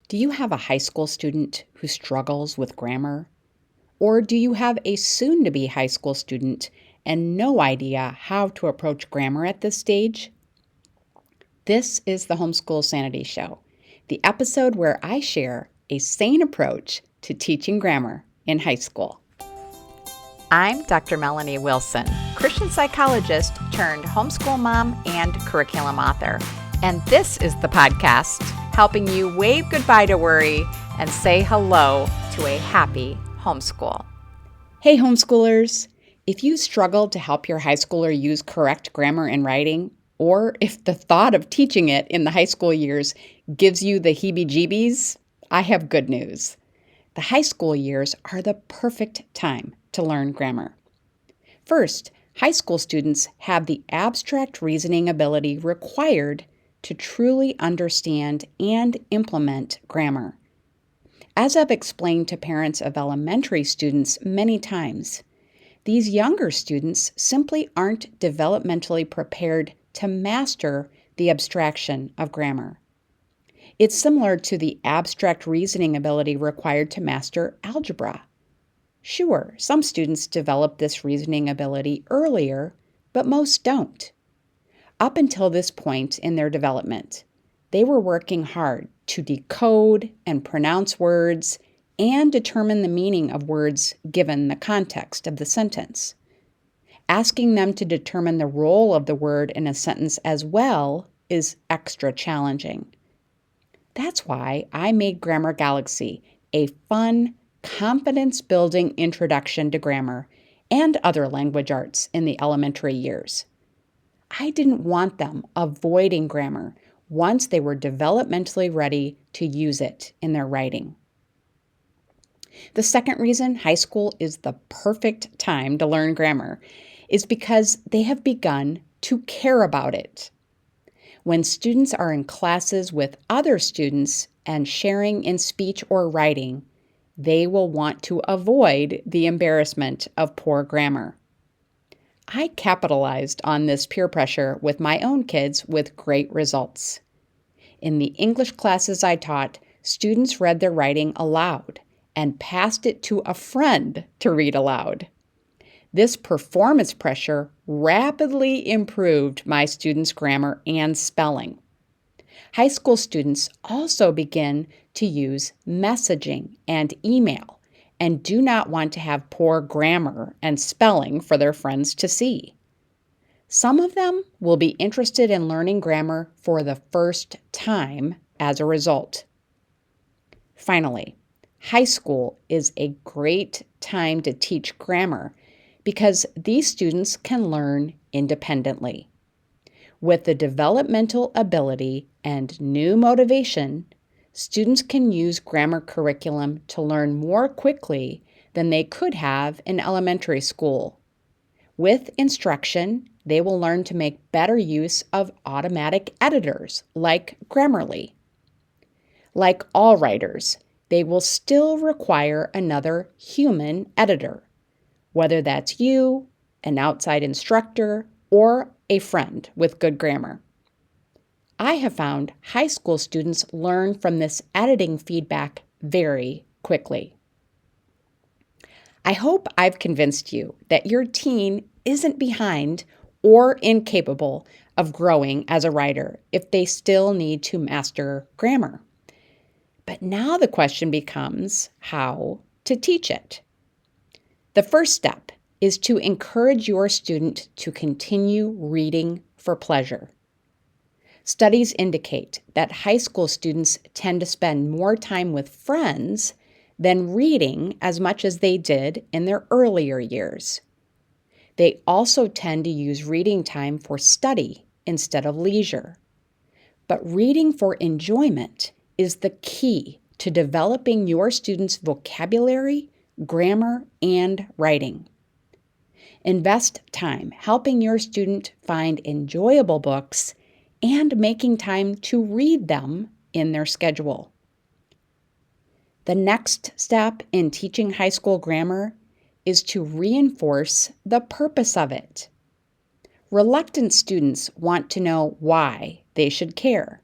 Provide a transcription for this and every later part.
Do you have a high school student who struggles with grammar? Or do you have a soon-to-be high school student and no idea how to approach grammar at this stage? This is the Homeschool Sanity Show, the episode where I share a sane approach to teaching grammar in high school. I'm Dr. Melanie Wilson, Christian psychologist turned homeschool mom and curriculum author. And this is the podcast helping you wave goodbye to worry and say hello to a happy homeschool. Hey homeschoolers, if you struggle to help your high schooler use correct grammar and writing, or if the thought of teaching it in the high school years gives you the heebie-jeebies, I have good news. The high school years are the perfect time to learn grammar. First, high school students have the abstract reasoning ability required to truly understand and implement grammar. As I've explained to parents of elementary students many times, these younger students simply aren't developmentally prepared to master the abstraction of grammar. It's similar to the abstract reasoning ability required to master algebra. Sure, some students develop this reasoning ability earlier, but most don't. Up until this point in their development, they were working hard to decode and pronounce words and determine the meaning of words given the context of the sentence. Asking them to determine the role of the word in a sentence as well is extra challenging. That's why I made Grammar Galaxy a fun, confidence-building introduction to grammar and other language arts in the elementary years. I didn't want them avoiding grammar once they were developmentally ready to use it in their writing. The second reason high school is the perfect time to learn grammar is because they have begun to care about it. When students are in classes with other students and sharing in speech or writing, they will want to avoid the embarrassment of poor grammar. I capitalized on this peer pressure with my own kids with great results. In the English classes I taught, students read their writing aloud and passed it to a friend to read aloud. This performance pressure rapidly improved my students' grammar and spelling. High school students also begin to use messaging and email and do not want to have poor grammar and spelling for their friends to see. Some of them will be interested in learning grammar for the first time as a result. Finally, high school is a great time to teach grammar because these students can learn independently. With the developmental ability and new motivation, students can use grammar curriculum to learn more quickly than they could have in elementary school. With instruction, they will learn to make better use of automatic editors like Grammarly. Like all writers, they will still require another human editor, whether that's you, an outside instructor, or a friend with good grammar. I have found high school students learn from this editing feedback very quickly. I hope I've convinced you that your teen isn't behind or incapable of growing as a writer if they still need to master grammar. But now the question becomes how to teach it. The first step is to encourage your student to continue reading for pleasure. Studies indicate that high school students tend to spend more time with friends than reading as much as they did in their earlier years. They also tend to use reading time for study instead of leisure. But reading for enjoyment is the key to developing your students' vocabulary, grammar, and writing. Invest time helping your student find enjoyable books and making time to read them in their schedule. The next step in teaching high school grammar is to reinforce the purpose of it. Reluctant students want to know why they should care.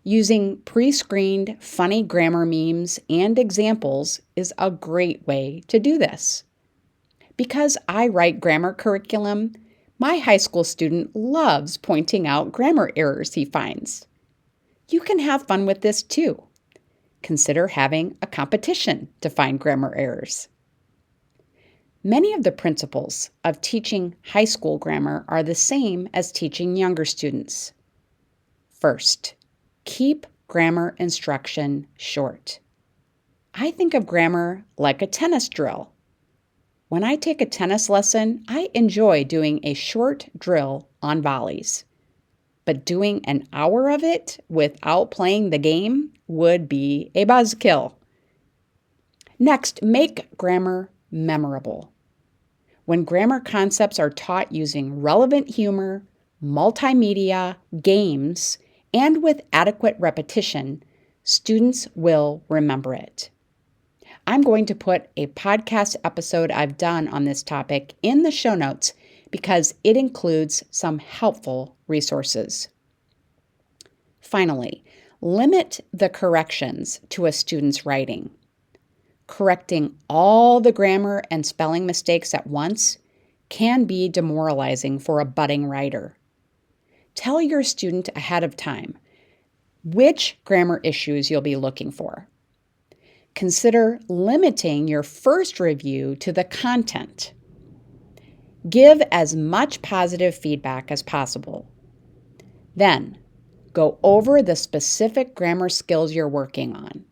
Using pre-screened funny grammar memes and examples is a great way to do this. Because I write grammar curriculum, my high school student loves pointing out grammar errors he finds. You can have fun with this too. Consider having a competition to find grammar errors. Many of the principles of teaching high school grammar are the same as teaching younger students. First, keep grammar instruction short. I think of grammar like a tennis drill. When I take a tennis lesson, I enjoy doing a short drill on volleys. But doing an hour of it without playing the game would be a buzzkill. Next, make grammar memorable. When grammar concepts are taught using relevant humor, multimedia, games, and with adequate repetition, students will remember it. I'm going to put a podcast episode I've done on this topic in the show notes because it includes some helpful resources. Finally, limit the corrections to a student's writing. Correcting all the grammar and spelling mistakes at once can be demoralizing for a budding writer. Tell your student ahead of time which grammar issues you'll be looking for. Consider limiting your first review to the content. Give as much positive feedback as possible. Then, go over the specific grammar skills you're working on.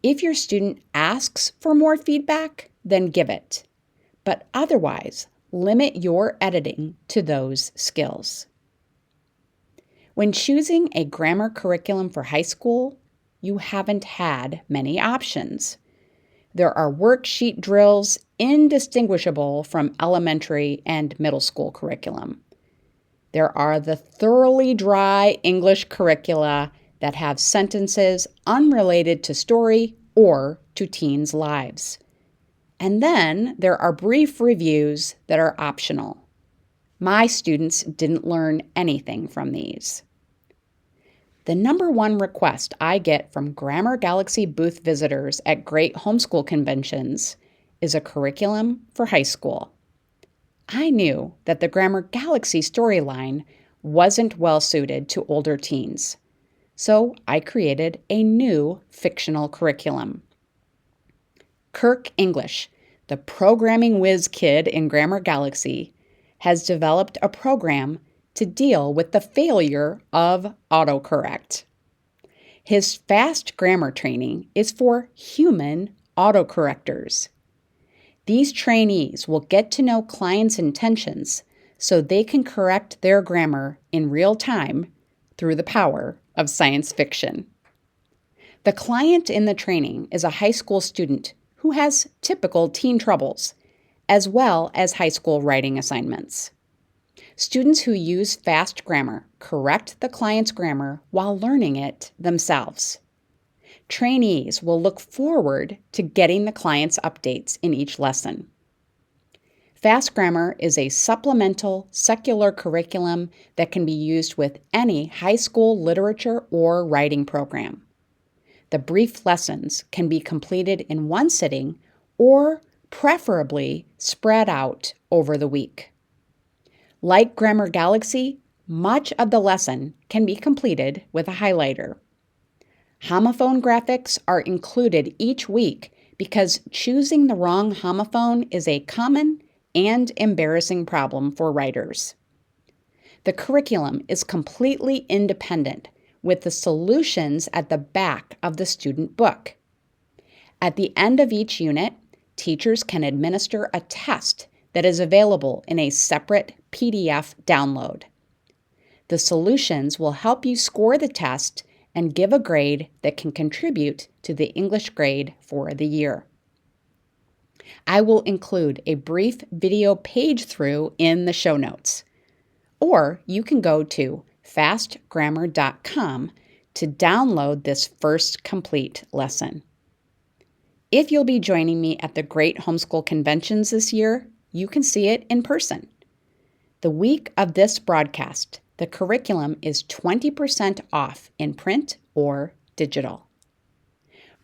If your student asks for more feedback, then give it. But otherwise, limit your editing to those skills. When choosing a grammar curriculum for high school, you haven't had many options. There are worksheet drills indistinguishable from elementary and middle school curriculum. There are the thoroughly dry English curricula that have sentences unrelated to story or to teens' lives. And then there are brief reviews that are optional. My students didn't learn anything from these. The number one request I get from Grammar Galaxy booth visitors at great homeschool conventions is a curriculum for high school. I knew that the Grammar Galaxy storyline wasn't well suited to older teens, so I created a new fictional curriculum. Kirk English, the programming whiz kid in Grammar Galaxy, has developed a program to deal with the failure of autocorrect. His fast grammar training is for human autocorrectors. These trainees will get to know clients' intentions so they can correct their grammar in real time through the power of science fiction. The client in the training is a high school student who has typical teen troubles, as well as high school writing assignments. Students who use fast grammar correct the client's grammar while learning it themselves. Trainees will look forward to getting the client's updates in each lesson. Fast grammar is a supplemental secular curriculum that can be used with any high school literature or writing program. The brief lessons can be completed in one sitting or preferably spread out over the week. Like Grammar Galaxy, much of the lesson can be completed with a highlighter. Homophone graphics are included each week because choosing the wrong homophone is a common and embarrassing problem for writers. The curriculum is completely independent, with the solutions at the back of the student book. At the end of each unit, teachers can administer a test that is available in a separate PDF download. The solutions will help you score the test and give a grade that can contribute to the English grade for the year. I will include a brief video page through in the show notes. Or you can go to fastgrammar.com to download this first complete lesson. If you'll be joining me at the Great Homeschool Conventions this year, you can see it in person. The week of this broadcast, The curriculum is 20% off in print or digital.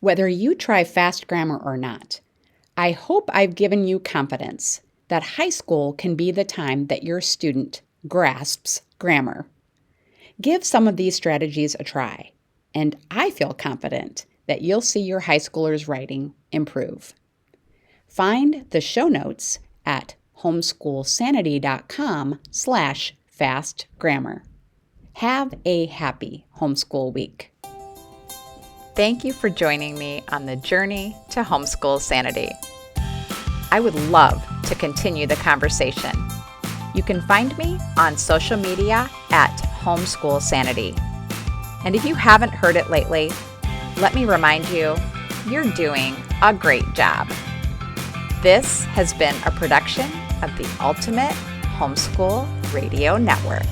Whether you try fast grammar or not, I hope I've given you confidence that high school can be the time that your student grasps grammar. Give some of these strategies a try, and I feel confident that you'll see your high schoolers' writing improve. Find the show notes at homeschoolsanity.com/fastgrammar. Have a happy homeschool week. Thank you for joining me on the journey to homeschool sanity. I would love to continue the conversation. You can find me on social media at Homeschool Sanity. And if you haven't heard it lately, let me remind you, you're doing a great job. This has been a production of the Ultimate Homeschool Radio Network.